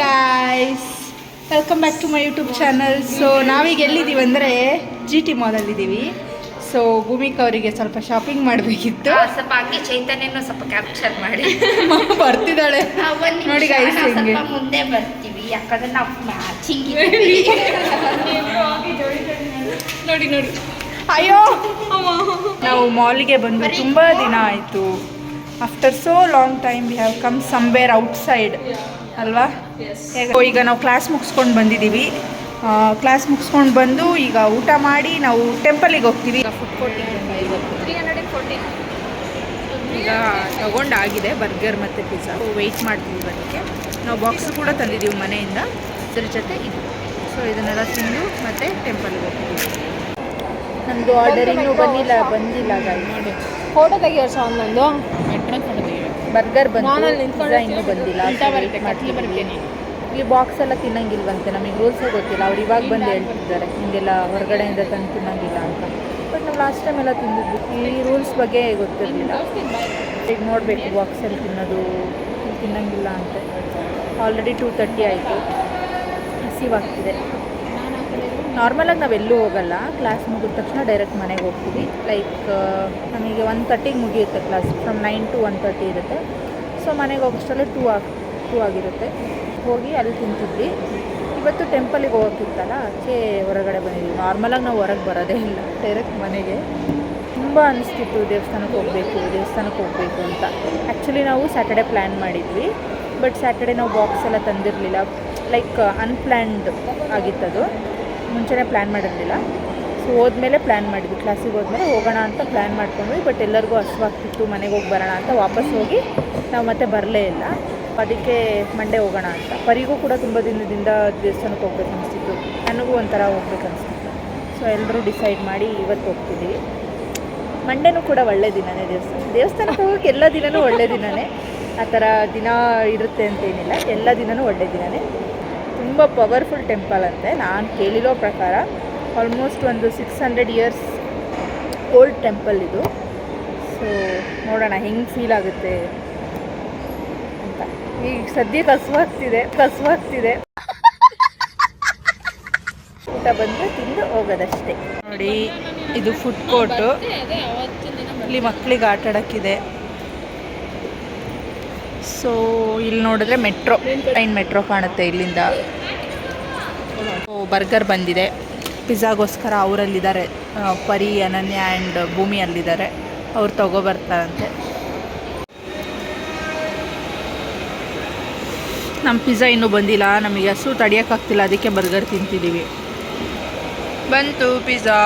Guys, welcome back to my YouTube channel. So ನಾವೀಗ ಎಲ್ಲಿದ್ದೀವಿ ಅಂದರೆ GT ಮಾಲಲ್ಲಿದ್ದೀವಿ. ಸೊ ಭೂಮಿಕಾ ಅವರಿಗೆ ಸ್ವಲ್ಪ ಶಾಪಿಂಗ್ ಮಾಡಬೇಕಿತ್ತು. ಸ್ವಲ್ಪ ಹಂಗೆ ಚೈತನ್ಯನೂ ಸ್ವಲ್ಪ ಕ್ಯಾಪ್ಚರ್ ಮಾಡಿ ಬರ್ತಿದ್ದಾಳೆ ನೋಡಿ ಗೈಸ್. ಹಿಂಗೆ ಮುಂದೆ ಬರ್ತೀವಿ ಯಾಕಂದ್ರೆ ನಾವು ಮ್ಯಾಚಿಂಗ್ ನೋಡಿ ನೋಡಿ. ಅಯ್ಯೋ, ನಾವು ಮಾಲ್ಗೆ ಬಂದು ತುಂಬ ದಿನ ಆಯಿತು. After so long time we have come somewhere outside ಅಲ್ವಾ. ಈಗ ನಾವು ಕ್ಲಾಸ್ ಮುಗಿಸ್ಕೊಂಡು ಬಂದಿದ್ದೀವಿ. ಕ್ಲಾಸ್ ಮುಗಿಸ್ಕೊಂಡು ಬಂದು ಈಗ ಊಟ ಮಾಡಿ ನಾವು ಟೆಂಪಲಿಗೆ ಹೋಗ್ತೀವಿ. ಫುಡ್ ಕೋರ್ಟಿಗೆ ಈಗ ತಗೊಂಡಾಗಿದೆ ಬರ್ಗರ್ ಮತ್ತು ಪಿಜ್ಜಾ. ವೆಯ್ಟ್ ಮಾಡ್ತೀವಿ ಅದಕ್ಕೆ. ನಾವು ಬಾಕ್ಸ್ ಕೂಡ ತಂದಿದ್ದೀವಿ ಮನೆಯಿಂದ, ಅದ್ರ ಜೊತೆ ಇದು. ಸೊ ಇದನ್ನೆಲ್ಲ ತಿಂದು ಮತ್ತೆ ಟೆಂಪಲ್ಗೆ ಹೋಗ್ತೀವಿ. ನಮ್ಮದು ಆರ್ಡರ್ ಇನ್ನೂ ಬಂದಿಲ್ಲ ನೋಡಿ. ಫೋಟೋ ತೆಗಿಯೋರು ಸಹ ಒಂದೊಂದು ಬರ್ಗರ್ ಬಂದು ಪಿಜ್ಜಾ ಇನ್ನೂ ಬಂದಿಲ್ಲ. ಇಲ್ಲಿ ಬಾಕ್ಸ್ ಎಲ್ಲ ತಿನ್ನಂಗಿಲ್ವಂತೆ. ನಮಗೆ ರೂಲ್ಸೇ ಗೊತ್ತಿಲ್ಲ. ಅವ್ರು ಇವಾಗ ಬಂದು ಹೇಳ್ತಿದ್ದಾರೆ ಹಿಂಗೆಲ್ಲ ಹೊರಗಡೆಯಿಂದ ತಂದು ತಿನ್ನಂಗಿಲ್ಲ ಅಂತ. ಬಟ್ ನಾವು ಲಾಸ್ಟ್ ಟೈಮ್ ಎಲ್ಲ ತಿಂದಿದ್ವಿ. ಈ ರೂಲ್ಸ್ ಬಗ್ಗೆ ಗೊತ್ತಿರಲಿಲ್ಲ. ಈಗ ನೋಡಬೇಕು ಬಾಕ್ಸಲ್ಲಿ ತಿನ್ನೋದು ತಿನ್ನಂಗಿಲ್ಲ ಅಂತ. ಆಲ್ರೆಡಿ 2:30 ಆಯಿತು. ಹಸಿವಾಗ್ತಿದೆ. ನಾರ್ಮಲಾಗಿ ನಾವೆಲ್ಲೂ ಹೋಗಲ್ಲ. ಕ್ಲಾಸ್ ಮುಗಿದ ತಕ್ಷಣ ಡೈರೆಕ್ಟ್ ಮನೆಗೆ ಹೋಗ್ತೀವಿ. ಲೈಕ್ ನಮಗೆ 1:30ಗೆ ಮುಗಿಯುತ್ತೆ ಕ್ಲಾಸ್. ಫ್ರಮ್ 9 to 1:30 ಇರುತ್ತೆ. ಸೊ ಮನೆಗೆ ಹೋಗೋಷ್ಟರಲ್ಲೇ 2 ಆಗಿರುತ್ತೆ. ಹೋಗಿ ಅಲ್ಲಿ ತಿಂತಿದ್ವಿ. ಇವತ್ತು ಟೆಂಪಲಿಗೆ ಹೋಗೋಕ್ಕಿತ್ತಲ್ಲ, ಆಚೆ ಹೊರಗಡೆ ಬಂದಿದ್ವಿ. ನಾರ್ಮಲಾಗಿ ನಾವು ಹೊರಗೆ ಬರೋದೇ ಇಲ್ಲ, ಡೈರೆಕ್ಟ್ ಮನೆಗೆ. ತುಂಬ ಅನಿಸ್ತಿತ್ತು ದೇವಸ್ಥಾನಕ್ಕೆ ಹೋಗಬೇಕು ಅಂತ. ಆ್ಯಕ್ಚುಲಿ ನಾವು ಸ್ಯಾಟರ್ಡೆ ಪ್ಲ್ಯಾನ್ ಮಾಡಿದ್ವಿ. ಬಟ್ ಸ್ಯಾಟರ್ಡೆ ನಾವು ಬಾಕ್ಸ್ ಎಲ್ಲ ತಂದಿರಲಿಲ್ಲ. Like unplanned ಆಗಿತ್ತದು. ಮುಂಚೆನೇ ಪ್ಲ್ಯಾನ್ ಮಾಡಿರಲಿಲ್ಲ. ಸೊ ಹೋದ್ಮೇಲೆ ಪ್ಲ್ಯಾನ್ ಮಾಡಿದ್ವಿ. ಕ್ಲಾಸಿಗೆ ಹೋದ್ಮೇಲೆ ಹೋಗೋಣ ಅಂತ ಪ್ಲ್ಯಾನ್ ಮಾಡ್ಕೊಂಡ್ವಿ. ಬಟ್ ಎಲ್ಲರಿಗೂ ಹಸುವಾಗ್ತಿತ್ತು, ಮನೆಗೆ ಹೋಗಿ ಬರೋಣ ಅಂತ. ವಾಪಸ್ ಹೋಗಿ ನಾವು ಮತ್ತೆ ಬರಲೇ ಇಲ್ಲ. ಅದಕ್ಕೆ ಮಂಡೇ ಹೋಗೋಣ ಅಂತ. ಪರಿಗೂ ಕೂಡ ತುಂಬ ದಿನದಿಂದ ದೇವಸ್ಥಾನಕ್ಕೆ ಹೋಗ್ಬೇಕು ಅನಿಸ್ತಿತ್ತು. ನನಗೂ ಒಂಥರ ಹೋಗ್ಬೇಕು ಅನಿಸ್ತಿತ್ತು. ಸೊ ಎಲ್ಲರೂ ಡಿಸೈಡ್ ಮಾಡಿ ಇವತ್ತು ಹೋಗ್ತಿದ್ದೀವಿ. ಮಂಡೇನೂ ಕೂಡ ಒಳ್ಳೆ ದಿನವೇ. ದೇವಸ್ಥಾನಕ್ಕೆ ಹೋಗೋಕ್ಕೆ ಎಲ್ಲ ದಿನವೂ ಒಳ್ಳೆ ದಿನವೇ. ಆ ಥರ ದಿನ ಇರುತ್ತೆ ಅಂತೇನಿಲ್ಲ, ಎಲ್ಲ ದಿನವೂ ಒಳ್ಳೆ ದಿನವೇ. ತುಂಬ ಪವರ್ಫುಲ್ ಟೆಂಪಲ್ ಅಂತೆ ನಾನು ಕೇಳಿರೋ ಪ್ರಕಾರ. ಆಲ್ಮೋಸ್ಟ್ ಒಂದು 600 years ಓಲ್ಡ್ ಟೆಂಪಲ್ ಇದು. ಸೊ ನೋಡೋಣ ಹೆಂಗೆ ಫೀಲ್ ಆಗುತ್ತೆ ಅಂತ. ಈಗ ಸದ್ಯಕ್ಕೆ ಹಸುವಾಗ್ತಿದೆ. ಊಟ ಬಂದರೆ ತಿಂದು ಹೋಗೋದಷ್ಟೇ. ನೋಡಿ, ಇದು ಫುಡ್ ಕೋರ್ಟು. ಇಲ್ಲಿ ಮಕ್ಕಳಿಗೆ ಆಟ ಆಡೋಕ್ಕಿದೆ. ಸೊ ಇಲ್ಲಿ ನೋಡಿದ್ರೆ ಮೆಟ್ರೋ ಕಾಣುತ್ತೆ ಇಲ್ಲಿಂದ. ಬರ್ಗರ್ ಬಂದಿದೆ. ಪಿಜ್ಜಾಗೋಸ್ಕರ ಅವರಲ್ಲಿದ್ದಾರೆ, ಪರಿ, ಅನನ್ಯ ಆ್ಯಂಡ್ ಭೂಮಿ ಅಲ್ಲಿದ್ದಾರೆ. ಅವ್ರು ತಗೋಬರ್ತಾರಂತೆ. ನಮ್ಮ ಪಿಜ್ಜಾ ಇನ್ನೂ ಬಂದಿಲ್ಲ. ನಮಗೆ ಹಸು ತಡಿಯೋಕ್ಕಾಗ್ತಿಲ್ಲ, ಅದಕ್ಕೆ ಬರ್ಗರ್ ತಿಂತಿದ್ದೀವಿ. ಬಂತು ಪಿಜ್ಜಾ.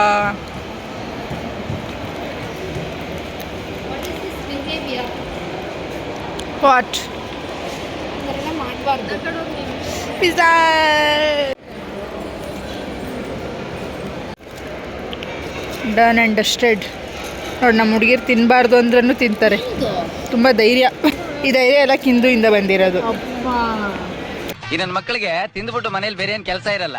ವಾಟ್ ಮಾಡಬಾರ್ದು. Pizza done and dusted. ನೋಡಿ, ನಮ್ಮ ಹುಡುಗಿರು ತಿನ್ನಬಾರ್ದು ಅಂದ್ರೂ ತಿಂತಾರೆ. ತುಂಬ ಧೈರ್ಯ. ಈ ಧೈರ್ಯ ಎಲ್ಲ ಕಿಂದುಯಿಂದ ಬಂದಿರೋದು. ಈ ನನ್ನ ಮಕ್ಕಳಿಗೆ ತಿಂದ್ಬಿಟ್ಟು ಮನೇಲಿ ಬೇರೆ ಏನು ಕೆಲಸ ಇರಲ್ಲ.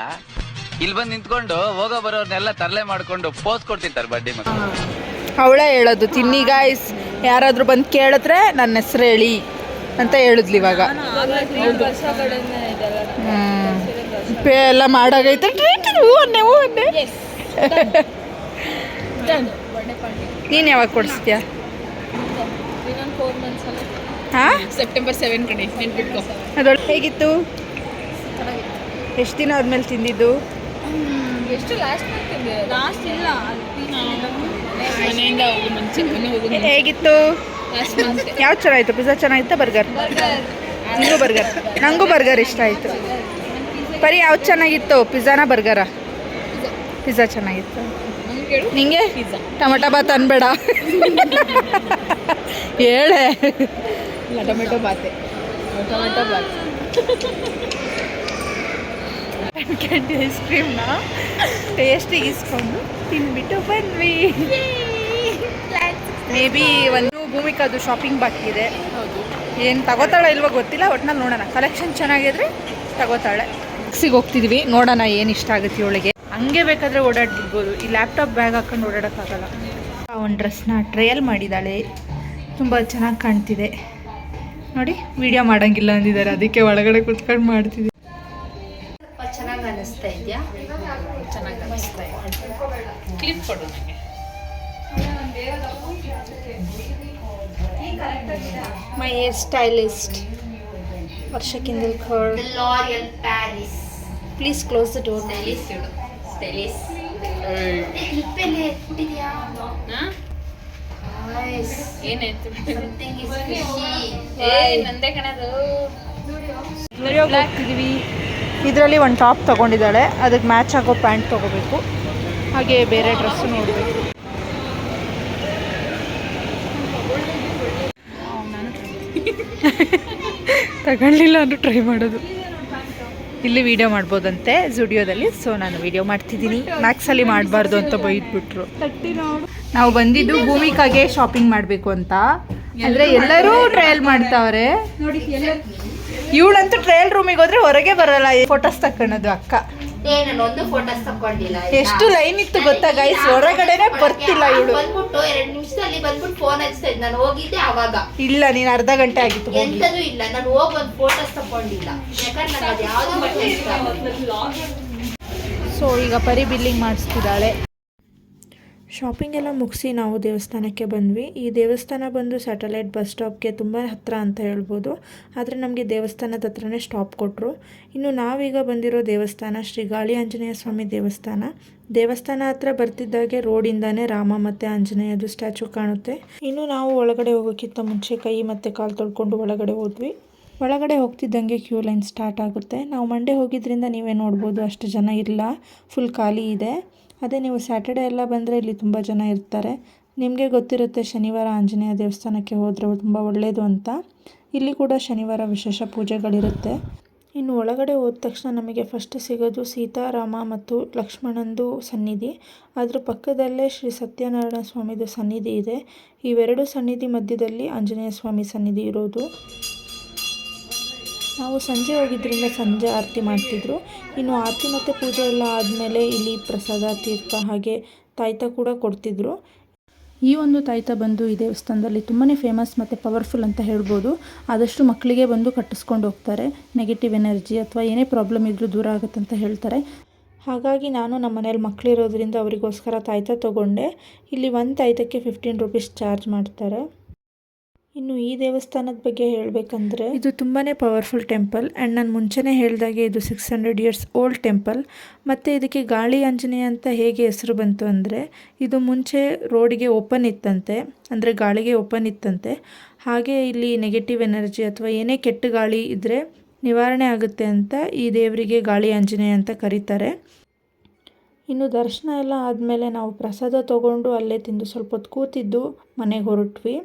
ಇಲ್ಲಿ ಬಂದು ನಿಂತ್ಕೊಂಡು ಹೋಗೋ ಬರೋರ್ನೆಲ್ಲ ತರಲೆ ಮಾಡ್ಕೊಂಡು ಪೋಸ್ ಕೊಡ್ತಿರ್ತಾರೆ ಬಡ್ಡಿ ಮಕ್ಕಳು. ಅವಳೇ ಹೇಳೋದು, ತಿನ್ನಿ ಗಾಯ್ಸ್, ಯಾರಾದರೂ ಬಂದು ಕೇಳಿದ್ರೆ ನನ್ನ ಹೆಸ್ರು ಹೇಳಿ ಅಂತ ಹೇಳಿದ್ಲಿ. ಇವಾಗ ಪೇ ಎಲ್ಲ ಮಾಡಾಗೈತೆ. ಹೂವನ್ನೇ ನೀನು ಯಾವಾಗ ಕೊಡಿಸ್ತೀಯ? ಹಾಂ, September 7 ಕಡೆ ನೆನ್ಪಿಟ್ಕೊ. ಅದೊಳ್ಳೆ ಹೇಗಿತ್ತು? ಎಷ್ಟು ದಿನ ಆದ್ಮೇಲೆ ತಿಂದಿದ್ದು? ಎಷ್ಟು ಲಾಸ್ಟ್ ಇಲ್ಲ, ಮನೆಯಿಂದ ಹೋಗಿ ಮುಂಚೆ ಹೇಗಿತ್ತು? ಯಾವ್ದು ಚೆನ್ನಾಗಿತ್ತು? ಪಿಜ್ಜಾ ಚೆನ್ನಾಗಿತ್ತಾ ಬರ್ಗರ್? ನನಗೂ ಬರ್ಗರ್ ಇಷ್ಟ ಆಯಿತು. ಬರೀ ಯಾವ್ದು ಚೆನ್ನಾಗಿತ್ತು, ಪಿಜ್ಜಾನ ಬರ್ಗರಾ? ಪಿಜ್ಜಾ ಚೆನ್ನಾಗಿತ್ತು. ನಿಂಗೆ ಟೊಮೆಟೊ ಬಾತ್ ಅನ್ಬೇಡ, ಹೇಳೆ. ಟೊಮೆಟೊ ಬಾತ್ ಕ್ಯಾಂಡಿ ಐಸ್ ಕ್ರೀಮ್ನ ಟೇಸ್ಟಿಗೆ ಇಸ್ಕೊಂಡು ತಿನ್ಬಿಟ್ಟು ಬಂದ್ವಿ. ಮೇ ಬಿ ಒಂದು ಭೂಮಿಕಾದು ಶಾಪಿಂಗ್ ಬಾಕಿ ಇದೆ. ಏನು ತಗೋತಾಳೆ ಇಲ್ವೋ ಗೊತ್ತಿಲ್ಲ, ಒಟ್ನಲ್ಲಿ ನೋಡೋಣ. ಕಲೆಕ್ಷನ್ ಚೆನ್ನಾಗಿದ್ರೆ ತಗೋತಾಳೆ. ಬಾಕ್ಸಿಗೆ ಹೋಗ್ತಿದ್ವಿ, ನೋಡೋಣ ಏನು ಇಷ್ಟ ಆಗುತ್ತೆ ಇವಳಿಗೆ. ಹಂಗೆ ಬೇಕಾದರೆ ಓಡಾಡ್ಬಿಡ್ಬೋದು. ಈ ಲ್ಯಾಪ್ಟಾಪ್ ಬ್ಯಾಗ್ ಹಾಕೊಂಡು ಓಡಾಡೋಕ್ಕಾಗಲ್ಲ. ಒಂದು ಡ್ರೆಸ್ನ ಟ್ರಯಲ್ ಮಾಡಿದ್ದಾಳೆ, ತುಂಬ ಚೆನ್ನಾಗಿ ಕಾಣ್ತಿದೆ. ನೋಡಿ ವಿಡಿಯೋ ಮಾಡೋಂಗಿಲ್ಲ ಅಂದಿದ್ದಾರೆ, ಅದಕ್ಕೆ ಒಳಗಡೆ ಕುತ್ಕೊಂಡು ಮಾಡ್ತಿದ್ವಿ. ಸ್ವಲ್ಪ ಚೆನ್ನಾಗಿ ಅನಿಸ್ತಾ ಇದೆಯಾ? ಚೆನ್ನಾಗಿ ಅನಿಸ್ತಾ ಇದೆ. ಕ್ಲಿಪ್ ಕೊಡು ನನಗೆ. ಮೈ hair stylist Varsha Kindalkar. L'Oreal Paris. Please close the door. ಸ್ಟೈಲಿಸ್ ಇಡು. ಸ್ಟೈಲಿಸ್. ಕ್ಲಿಪ್ಪಲ್ಲಿ ಎತ್ತಿದ್ಯಾ? ಏನಾಯ್ತು? Something is fishy. ನಂದೇ ಕಣದು. ಹೋಗ್ತಿದ್ವಿ. ಇದರಲ್ಲಿ ಒಂದು ಟಾಪ್ ತೊಗೊಂಡಿದ್ದಾಳೆ, ಅದಕ್ಕೆ ಮ್ಯಾಚ್ ಆಗೋ ಪ್ಯಾಂಟ್ ತೊಗೋಬೇಕು, ಹಾಗೆ ಬೇರೆ ಡ್ರೆಸ್ಸು ನೋಡಬೇಕು. ತಗೊಳ್ಳಿಲ್ಲ ಅಂದರೂ ಟ್ರೈ ಮಾಡೋದು. ಇಲ್ಲಿ ವಿಡಿಯೋ ಮಾಡ್ಬೋದಂತೆ ಜುಡಿಯೋದಲ್ಲಿ, ಸೊ ನಾನು ವಿಡಿಯೋ ಮಾಡ್ತಿದ್ದೀನಿ. ಮ್ಯಾಕ್ಸಲ್ಲಿ ಮಾಡಬಾರ್ದು ಅಂತ ಬೈದ್ಬಿಟ್ರು. ನಾವು ಬಂದಿದ್ದು ಭೂಮಿಕಾಗೆ ಶಾಪಿಂಗ್ ಮಾಡಬೇಕು ಅಂತ. ಅಂದರೆ ಎಲ್ಲರೂ ಟ್ರಯಲ್ ಮಾಡ್ತಾವ್ರೆ. ಇವಳಂತೂ ಟ್ರಯಲ್ ರೂಮಿಗೆ ಹೋದ್ರೆ ಹೊರಗೆ ಬರಲ್ಲ, ಫೋಟೋಸ್ ತಕ್ಕೊಳ್ಳೋದು ಅಕ್ಕ. ನಾನು ಒಂದು ಫೋಟೋಸ್ ತಗೊಂಡಿಲ್ಲ. ಎಷ್ಟು ಲೈನ್ ಇತ್ತು ಗೊತ್ತಾ ಗೈಸ್, ಹೊರಗಡೆನೆ ಬರ್ತಿಲ್ಲ ಇವಳು. ಬಂದ್ಬಿಟ್ಟು 2 ನಿಮಿಷದಲ್ಲಿ ಬಂದ್ಬಿಟ್ಟು ಫೋನ್ ಹಚ್ತಾ ಇದ್ದೆ. ನಾನು ಹೋಗಿದ್ದೆ ಅವಾಗ. ಇಲ್ಲ, ನೀನು ಅರ್ಧ ಗಂಟೆ ಆಗಿತ್ತು ಹೋಗಿ. ಎಂತದೂ ಇಲ್ಲ, ನಾನು ಹೋಗಿ ಒಂದು ಫೋಟೋಸ್ ತಗೊಂಡಿಲ್ಲ. ಯಾಕಂದ್ರೆ ನನಗೆ ಅದು ಯಾವುದು ಇಷ್ಟ. ಸೊ ಈಗ ಪರಿ ಬಿಲ್ಲಿಂಗ್ ಮಾಡಿಸ್ತಿದ್ದಾಳೆ. ಶಾಪಿಂಗ್ ಎಲ್ಲ ಮುಗಿಸಿ ನಾವು ದೇವಸ್ಥಾನಕ್ಕೆ ಬಂದ್ವಿ. ಈ ದೇವಸ್ಥಾನ ಬಂದು ಸ್ಯಾಟಲೈಟ್ ಬಸ್ ಸ್ಟಾಪ್ಗೆ ತುಂಬ ಹತ್ತಿರ ಅಂತ ಹೇಳ್ಬೋದು, ಆದರೆ ನಮಗೆ ದೇವಸ್ಥಾನದ ಹತ್ರನೇ ಸ್ಟಾಪ್ ಕೊಟ್ಟರು. ಇನ್ನು ನಾವೀಗ ಬಂದಿರೋ ದೇವಸ್ಥಾನ ಶ್ರೀ ಗಾಳಿ ಆಂಜನೇಯ ಸ್ವಾಮಿ ದೇವಸ್ಥಾನ. ದೇವಸ್ಥಾನ ಹತ್ರ ಬರ್ತಿದ್ದಾಗೆ ರೋಡಿಂದಾನೇ ರಾಮ ಮತ್ತು ಆಂಜನೇಯದು ಸ್ಟ್ಯಾಚು ಕಾಣುತ್ತೆ. ಇನ್ನು ನಾವು ಒಳಗಡೆ ಹೋಗೋಕ್ಕಿಂತ ಮುಂಚೆ ಕೈ ಮತ್ತು ಕಾಲು ತೊಳ್ಕೊಂಡು ಒಳಗಡೆ ಹೋದ್ವಿ. ಒಳಗಡೆ ಹೋಗ್ತಿದ್ದಂಗೆ ಕ್ಯೂ ಲೈನ್ ಸ್ಟಾರ್ಟ್ ಆಗುತ್ತೆ. ನಾವು ಮಂಡೇ ಹೋಗಿದ್ರಿಂದ ನೀವೇ ನೋಡ್ಬೋದು, ಅಷ್ಟು ಜನ ಇಲ್ಲ, ಫುಲ್ ಖಾಲಿ ಇದೆ. ಅದೇ ನೀವು ಸ್ಯಾಟರ್ಡೇ ಎಲ್ಲ ಬಂದರೆ ಇಲ್ಲಿ ತುಂಬ ಜನ ಇರ್ತಾರೆ. ನಿಮಗೆ ಗೊತ್ತಿರುತ್ತೆ ಶನಿವಾರ ಆಂಜನೇಯ ದೇವಸ್ಥಾನಕ್ಕೆ ಹೋದರೆ ತುಂಬ ಒಳ್ಳೆಯದು ಅಂತ. ಇಲ್ಲಿ ಕೂಡ ಶನಿವಾರ ವಿಶೇಷ ಪೂಜೆಗಳಿರುತ್ತೆ. ಇನ್ನು ಒಳಗಡೆ ಹೋದ ತಕ್ಷಣ ನಮಗೆ ಫಸ್ಟ್ ಸಿಗೋದು ಸೀತಾರಾಮ ಮತ್ತು ಲಕ್ಷ್ಮಣಂದು ಸನ್ನಿಧಿ. ಅದ್ರ ಪಕ್ಕದಲ್ಲೇ ಶ್ರೀ ಸತ್ಯನಾರಾಯಣ ಸ್ವಾಮಿದು ಸನ್ನಿಧಿ ಇದೆ. ಇವೆರಡು ಸನ್ನಿಧಿ ಮಧ್ಯದಲ್ಲಿ ಆಂಜನೇಯ ಸ್ವಾಮಿ ಸನ್ನಿಧಿ ಇರೋದು. ನಾವು ಸಂಜೆ ಹೋಗಿದ್ದರಿಂದ ಸಂಜೆ ಆರತಿ ಮಾಡ್ತಿದ್ರು. ಇನ್ನು ಆರತಿ ಮತ್ತು ಪೂಜೆ ಎಲ್ಲ ಆದಮೇಲೆ ಇಲ್ಲಿ ಪ್ರಸಾದ, ತೀರ್ಥ ಹಾಗೆ ತಾಯ್ತ ಕೂಡ ಕೊಡ್ತಿದ್ರು. ಈ ಒಂದು ತಾಯ್ತ ಬಂದು ಈ ದೇವಸ್ಥಾನದಲ್ಲಿ ತುಂಬಾ ಫೇಮಸ್ ಮತ್ತು ಪವರ್ಫುಲ್ ಅಂತ ಹೇಳ್ಬೋದು. ಆದಷ್ಟು ಮಕ್ಕಳಿಗೆ ಬಂದು ಕಟ್ಟಿಸ್ಕೊಂಡು ಹೋಗ್ತಾರೆ. ನೆಗೆಟಿವ್ ಎನರ್ಜಿ ಅಥವಾ ಏನೇ ಪ್ರಾಬ್ಲಮ್ ಇದ್ದರೂ ದೂರ ಆಗುತ್ತೆ ಅಂತ ಹೇಳ್ತಾರೆ. ಹಾಗಾಗಿ ನಾನು ನಮ್ಮ ಮನೇಲಿ ಮಕ್ಕಳಿರೋದ್ರಿಂದ ಅವರಿಗೋಸ್ಕರ ತಾಯ್ತ ತೊಗೊಂಡೆ. ಇಲ್ಲಿ ಒಂದು ತಾಯ್ತಕ್ಕೆ 15 ರೂಪೀಸ್ ಚಾರ್ಜ್ ಮಾಡ್ತಾರೆ. ಇನ್ನು ಈ ದೇವಸ್ಥಾನದ ಬಗ್ಗೆ ಹೇಳಬೇಕಂದ್ರೆ ಇದು ತುಂಬಾ ಪವರ್ಫುಲ್ ಟೆಂಪಲ್. ಆ್ಯಂಡ್ ನಾನು ಮುಂಚೆನೇ ಹೇಳಿದಾಗೆ ಇದು 600 ಇಯರ್ಸ್ ಓಲ್ಡ್ ಟೆಂಪಲ್. ಮತ್ತು ಇದಕ್ಕೆ ಗಾಳಿ ಆಂಜನೇಯ ಅಂತ ಹೇಗೆ ಹೆಸರು ಬಂತು ಅಂದರೆ, ಇದು ಮುಂಚೆ ರೋಡಿಗೆ ಓಪನ್ ಇತ್ತಂತೆ, ಅಂದರೆ ಗಾಳಿಗೆ ಓಪನ್ ಇತ್ತಂತೆ. ಹಾಗೆ ಇಲ್ಲಿ ನೆಗೆಟಿವ್ ಎನರ್ಜಿ ಅಥವಾ ಏನೇ ಕೆಟ್ಟ ಗಾಳಿ ಇದ್ದರೆ ನಿವಾರಣೆ ಆಗುತ್ತೆ ಅಂತ ಈ ದೇವರಿಗೆ ಗಾಳಿ ಆಂಜನೇಯ ಅಂತ ಕರೀತಾರೆ. ಇನ್ನು ದರ್ಶನ ಎಲ್ಲ ಆದಮೇಲೆ ನಾವು ಪ್ರಸಾದ ತೊಗೊಂಡು ಅಲ್ಲೇ ತಿಂದು ಸ್ವಲ್ಪ ಹೊತ್ತು ಕೂತಿದ್ದು ಮನೆಗೆ ಹೊರಟ್ವಿ.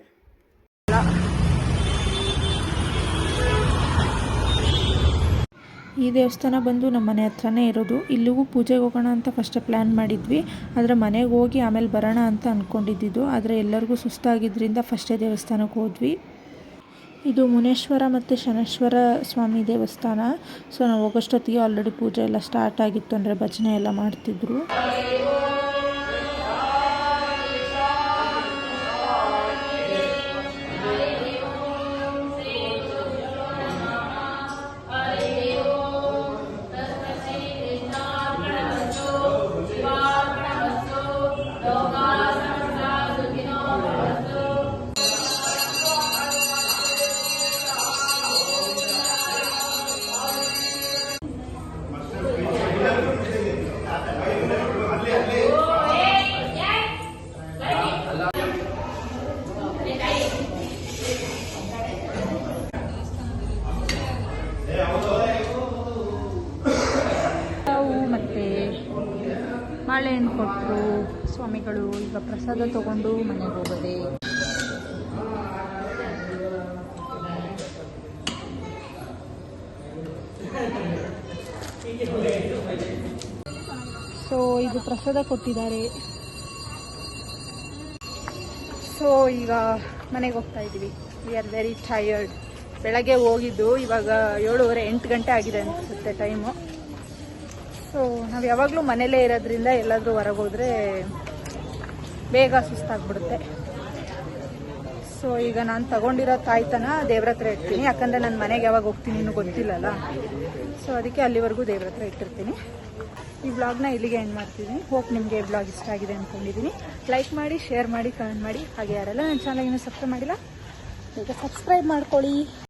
ಈ ದೇವಸ್ಥಾನ ಬಂದು ನಮ್ಮ ಮನೆ ಹತ್ರನೇ ಇರೋದು. ಇಲ್ಲಿಗೂ ಪೂಜೆಗೆ ಹೋಗೋಣ ಅಂತ ಫಸ್ಟ್ ಪ್ಲ್ಯಾನ್ ಮಾಡಿದ್ವಿ, ಆದರೆ ಮನೆಗೆ ಹೋಗಿ ಆಮೇಲೆ ಬರೋಣ ಅಂತ ಅಂದ್ಕೊಂಡಿದ್ದು. ಆದರೆ ಎಲ್ಲರಿಗೂ ಸುಸ್ತಾಗಿದ್ದರಿಂದ ಫಸ್ಟೇ ದೇವಸ್ಥಾನಕ್ಕೆ ಹೋದ್ವಿ. ಇದು ಮುನೇಶ್ವರ ಮತ್ತು ಶನೇಶ್ವರ ಸ್ವಾಮಿ ದೇವಸ್ಥಾನ. ಸೊ ನಾವು ಹೋಗೋಷ್ಟೊತ್ತಿಗೆ ಆಲ್ರೆಡಿ ಪೂಜೆ ಎಲ್ಲ ಸ್ಟಾರ್ಟ್ ಆಗಿತ್ತು, ಅಂದರೆ ಭಜನೆ ಎಲ್ಲ ಮಾಡ್ತಿದ್ರು. ಬಾಳೆಹಣ್ಣು ಕೊಟ್ಟರು ಸ್ವಾಮಿಗಳು. ಈಗ ಪ್ರಸಾದ ತಗೊಂಡು ಮನೆಗೆ ಹೋಗೋದೆ. ಸೊ ಇದು ಪ್ರಸಾದ ಕೊಟ್ಟಿದ್ದಾರೆ. ಸೊ ಈಗ ಮನೆಗೆ ಹೋಗ್ತಾ ಇದ್ದೀವಿ. We are very tired. ಬೆಳಗ್ಗೆ ಹೋಗಿದ್ದು, ಇವಾಗ 7:30-8 ಗಂಟೆ ಆಗಿದೆ ಅನಿಸುತ್ತೆ ಟೈಮು. ಸೊ ನಾವು ಯಾವಾಗಲೂ ಮನೇಲೇ ಇರೋದ್ರಿಂದ ಎಲ್ಲಾದರೂ ಹೊರಗೆ ಹೋದರೆ ಬೇಗ ಸುಸ್ತಾಗ್ಬಿಡುತ್ತೆ. ಸೊ ಸೊ ಈಗ ನಾನು ತಗೊಂಡಿರೋ ತಾಯ್ತನ ದೇವ್ರ ಹತ್ರ ಇಡ್ತೀನಿ, ಯಾಕಂದರೆ ನನ್ನ ಮನೆಗೆ ಯಾವಾಗ ಹೋಗ್ತೀನಿ ಇನ್ನೂ ಗೊತ್ತಿಲ್ಲಲ್ಲ. ಸೊ ಅದಕ್ಕೆ ಅಲ್ಲಿವರೆಗೂ ದೇವ್ರ ಹತ್ರ ಇಟ್ಟಿರ್ತೀನಿ. ಈ ವ್ಲಾಗ್ನ ಇಲ್ಲಿಗೆ ಎಂಡ್ ಮಾಡ್ತಿದ್ದೀನಿ. ಹೋಪ್ ನಿಮಗೆ ವ್ಲಾಗ್ ಇಷ್ಟ ಆಗಿದೆ ಅಂದ್ಕೊಂಡಿದ್ದೀನಿ. ಲೈಕ್ ಮಾಡಿ, ಶೇರ್ ಮಾಡಿ, ಕಮೆಂಟ್ ಮಾಡಿ. ಹಾಗೆ ಯಾರೆಲ್ಲ ನನ್ನ ಚಾನಲ್ ಇನ್ನೂ ಸಬ್ಸ್ಕ್ರೈಬ್ ಮಾಡಿಲ್ಲ ಈಗ ಸಬ್ಸ್ಕ್ರೈಬ್ ಮಾಡ್ಕೊಳ್ಳಿ.